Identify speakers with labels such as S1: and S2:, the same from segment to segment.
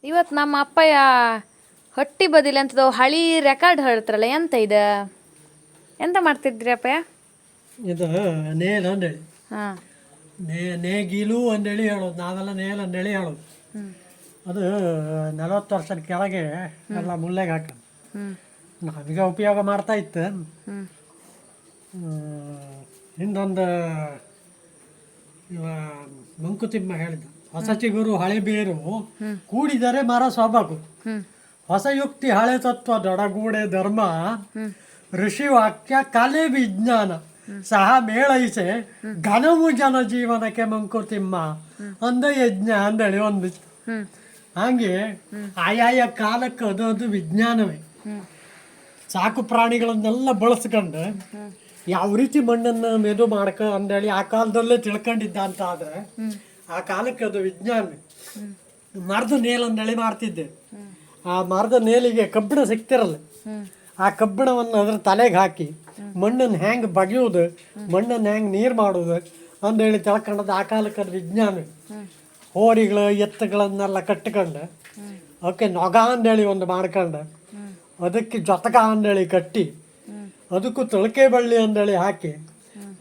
S1: ಇವತ್ತು ನಮ್ಮ ಅಪ್ಪಯ್ಯ ಹೊಟ್ಟಿ ಬದಿಲಿ ಅಂತದ್ದು ಹಳಿ ರೆಕಾರ್ಡ್ ಹೇಳ್ತಾರಲ್ಲ ಎಂತ ಇದು ಎಂತ ಮಾಡ್ತಿದ್ರಿ ಅಪ್ಪಯ್ಯ?
S2: ಇದು ನೇಲ್ ಅಂದೇಳಿ
S1: ಹಾಂ
S2: ನೇಗಿಲು ಅಂದೇಳಿ ಹೇಳೋದು, ನಾವೆಲ್ಲ ನೇಲ್ ಅಂದೇಳಿ ಹೇಳೋದು. ಅದು 40 ವರ್ಷದ ಕೆಳಗೆ ಎಲ್ಲ ಮುಲ್ಲೆಗೆ ಹಾಕೋದು. ನಮಗೆ ಉಪಯೋಗ ಮಾಡ್ತಾ ಇತ್ತು. ಹಿಂದೊಂದು ಇವ ಮಂಕುತಿಮ್ಮ ಹೇಳಿದ, ಹೊಸ ಚಿಗುರು ಹಳೆ ಬೇರು ಕೂಡಿದರೆ ಮರ ಸೊಬಗು, ಹೊಸ ಯುಕ್ತಿ ಹಳೆ ತತ್ವ ದೊಡಗೂಡೆ ಧರ್ಮ, ಋಷಿ ವಾಕ್ಯ ಕಲೆ ವಿಜ್ಞಾನ ಸಹ ಮೇಳೈಸೆ ಘನವು ಜನ ಜೀವನಕ್ಕೆ ಮಂಕುತಿಮ್ಮ ಅಂದ ಯಜ್ಞ ಅಂದೇಳಿ ಒಂದು. ಹಾಗೆ ಆಯಾಯ ಕಾಲಕ್ಕೆ ಅದು ವಿಜ್ಞಾನವೇ. ಸಾಕು ಪ್ರಾಣಿಗಳನ್ನೆಲ್ಲ ಬಳಸ್ಕೊಂಡು ಯಾವ ರೀತಿ ಮಣ್ಣನ್ನು ಮೆದು ಮಾಡ್ಕ ಅಂದೇಳಿ ಆ ಕಾಲದಲ್ಲೇ ತಿಳ್ಕೊಂಡಿದ್ದ ಅಂತ ಆದ್ರೆ ಆ ಕಾಲಕ್ಕೆ ಅದು ವಿಜ್ಞಾನವೇ. ಮರದ ನೇಲಂದೇಳಿ ಮಾಡ್ತಿದ್ದೆ. ಆ ಮರದ ನೇಲಿಗೆ ಕಬ್ಬಿಣ ಸಿಕ್ತಿರಲ್ಲ, ಆ ಕಬ್ಬಿಣವನ್ನು ಅದ್ರ ತಲೆಗೆ ಹಾಕಿ ಮಣ್ಣನ್ನು ಹೆಂಗೆ ಬಗೆಯೋದು, ಮಣ್ಣನ್ನು ಹೆಂಗೆ ನೀರು ಮಾಡೋದು ಅಂದೇಳಿ ತಿಳ್ಕೊಂಡದ್ದು ಆ ಕಾಲಕ್ಕೆ ಅದು ವಿಜ್ಞಾನವೇ. ಹೋರಿಗಳು ಎತ್ತುಗಳನ್ನೆಲ್ಲ ಕಟ್ಕೊಂಡು ಅವಕ್ಕೆ ನೊಗ ಅಂದೇಳಿ ಒಂದು ಮಾಡ್ಕೊಂಡು ಅದಕ್ಕೆ ಜೊತಕ ಅಂದೇಳಿ ಕಟ್ಟಿ ಅದಕ್ಕೂ ತೊಳಕೆ ಬಳ್ಳಿ ಅಂದೇಳಿ ಹಾಕಿ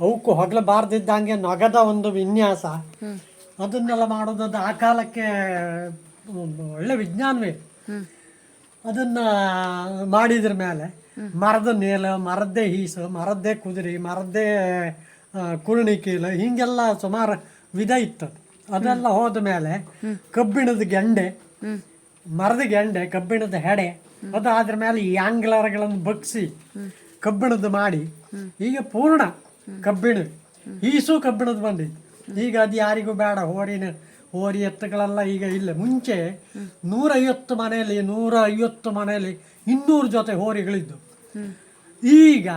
S2: ಅವಕ್ಕೂ ಹೊಗಲಬಾರ್ದಿದ್ದಂಗೆ ನೊಗದ ಒಂದು ವಿನ್ಯಾಸ, ಅದನ್ನೆಲ್ಲ ಮಾಡೋದು ಆ ಕಾಲಕ್ಕೆ ಒಳ್ಳೆ ವಿಜ್ಞಾನವೇ. ಅದನ್ನು ಮಾಡಿದ್ರ ಮೇಲೆ ಮರದ ನೇಲ, ಮರದ್ದೇ ಹೀಸು, ಮರದ್ದೇ ಕುದುರೆ, ಮರದ್ದೇ ಕುರ್ಣಿಕೀಲು, ಹೀಗೆಲ್ಲ ಸುಮಾರು ವಿಧ ಇತ್ತು. ಅದೆಲ್ಲ ಹೋದ ಮೇಲೆ ಕಬ್ಬಿಣದ ಗೆಂಡೆ, ಮರದ ಗೆಂಡೆ, ಕಬ್ಬಿಣದ ಹೆಡೆ, ಅದಾದ್ರ ಮೇಲೆ ಈ ಆಂಗ್ಲರ್ಗಳನ್ನು ಬಗ್ಸಿ ಕಬ್ಬಿಣದ ಮಾಡಿ ಈಗ ಪೂರ್ಣ ಕಬ್ಬಿಣ ಈಸು ಕಬ್ಬಿಣದ ಬಂದಿತ್ತು. ಈಗ ಅದು ಯಾರಿಗೂ ಬೇಡ. ಹೋರಿ ಎತ್ತುಗಳೆಲ್ಲ ಈಗ ಇಲ್ಲ. ಮುಂಚೆ 150 ಮನೆಯಲ್ಲಿ 200 ಜೊತೆ ಹೋರಿಗಳಿದ್ದು. ಈಗ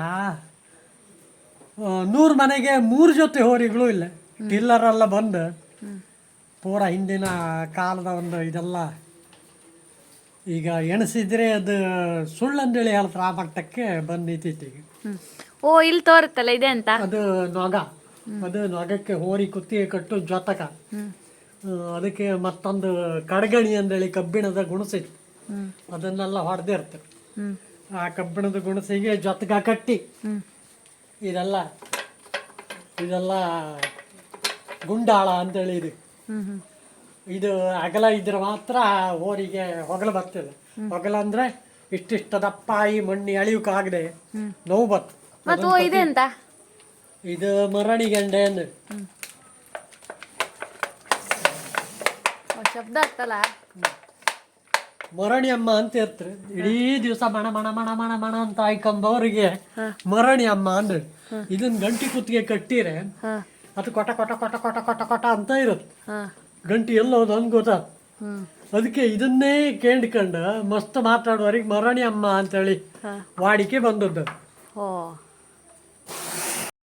S2: 100 ಮನೆಗೆ 3 ಜೊತೆ ಹೋರಿಗಳು ಇಲ್ಲ. ಟಿಲ್ಲರೆಲ್ಲ ಬಂದು ಪೂರ ಹಿಂದಿನ ಕಾಲದ ಒಂದು ಇದೆಲ್ಲ ಈಗ ಎಣಿಸಿದ್ರೆ ಅದು ಸುಳ್ಳಂದೇಳಿ ಹೇಳ್ತಾರೆ, ಆ ಮಟ್ಟಕ್ಕೆ ಬಂದು ನಿಂತಿತ್ತು.
S1: ಓ ಇಲ್ಲಿ ತೋರುತ್ತಲ್ಲ ಇದೆ ಅಂತ.
S2: ಅದು ನೊಗ, ಅದು ನೊಗಕ್ಕೆ ಹೋರಿ ಕುತ್ತಿಗೆ ಕಟ್ಟು ಜೊತಕ, ಅದಕ್ಕೆ ಮತ್ತೊಂದು ಕಡಗಣಿ ಅಂದೇಳಿ ಕಬ್ಬಿಣದ ಗುಣಸಿತ್ತು, ಅದನ್ನೆಲ್ಲ ಹೊಡೆದಿರ್ತಾರೆ. ಆ ಕಬ್ಬಿಣದ ಗುಣಸಿಗೆ ಜೊತಕ ಕಟ್ಟಿ ಇದೆಲ್ಲ ಗುಂಡಾಳ ಅಂತೇಳಿ ಇದು. ಇದು ಅಗಲ ಇದ್ರೆ ಮಾತ್ರ ಹೋರಿಗೆ ಹೊಗಲು ಬರ್ತದೆ. ಹೊಗಲ ಅಂದ್ರೆ ಇಷ್ಟಿಷ್ಟ ದಪ್ಪ ಈ ಮಣ್ಣಿ ಅಳಿಯೋಕ್ಕಾಗದೆ ನೋವು ಬತ್ತು.
S1: ಇದೆ ಅಂತ
S2: ಇದು ಮರಣಿ ಗೆಂಡೆ ಅಂದ್ರೆ
S1: ಶಬ್ದ ಆಗ್ತಲ್ಲ.
S2: ಮರಣಿ ಅಮ್ಮ ಅಂತ ಇರ್ತಾರೆ. ಇಡೀ ದಿವಸ ಮಣ ಮಣ ಮಣ ಮಣ ಮಣ ಅಂತ ಆಯ್ಕೊಂಬವ್ರಿಗೆ ಮರಣಿ ಅಮ್ಮ ಅಂದ್ರೆ. ಇದನ್ನ ಗಂಟಿ ಕುತ್ತಿಗೆ ಕಟ್ಟಿರೆ ಅದು ಕೊಟ ಕೊಟ ಕೊಟ ಕೊಟ ಕೊಟ ಕೊಟ ಅಂತ ಇರುತ್ತೆ. ಗಂಟಿ ಎಲ್ಲೋದು ಅಂತ ಗೊತ್ತಾಗ. ಅದಕ್ಕೆ ಇದನ್ನೇ ಕೇಳ್ಕೊಂಡು ಮಸ್ತ್ ಮಾತಾಡುವವರಿಗೆ ಮರಣಿ ಅಮ್ಮ ಅಂತೇಳಿ ವಾಡಿಕೆ ಬಂದದ್ದು.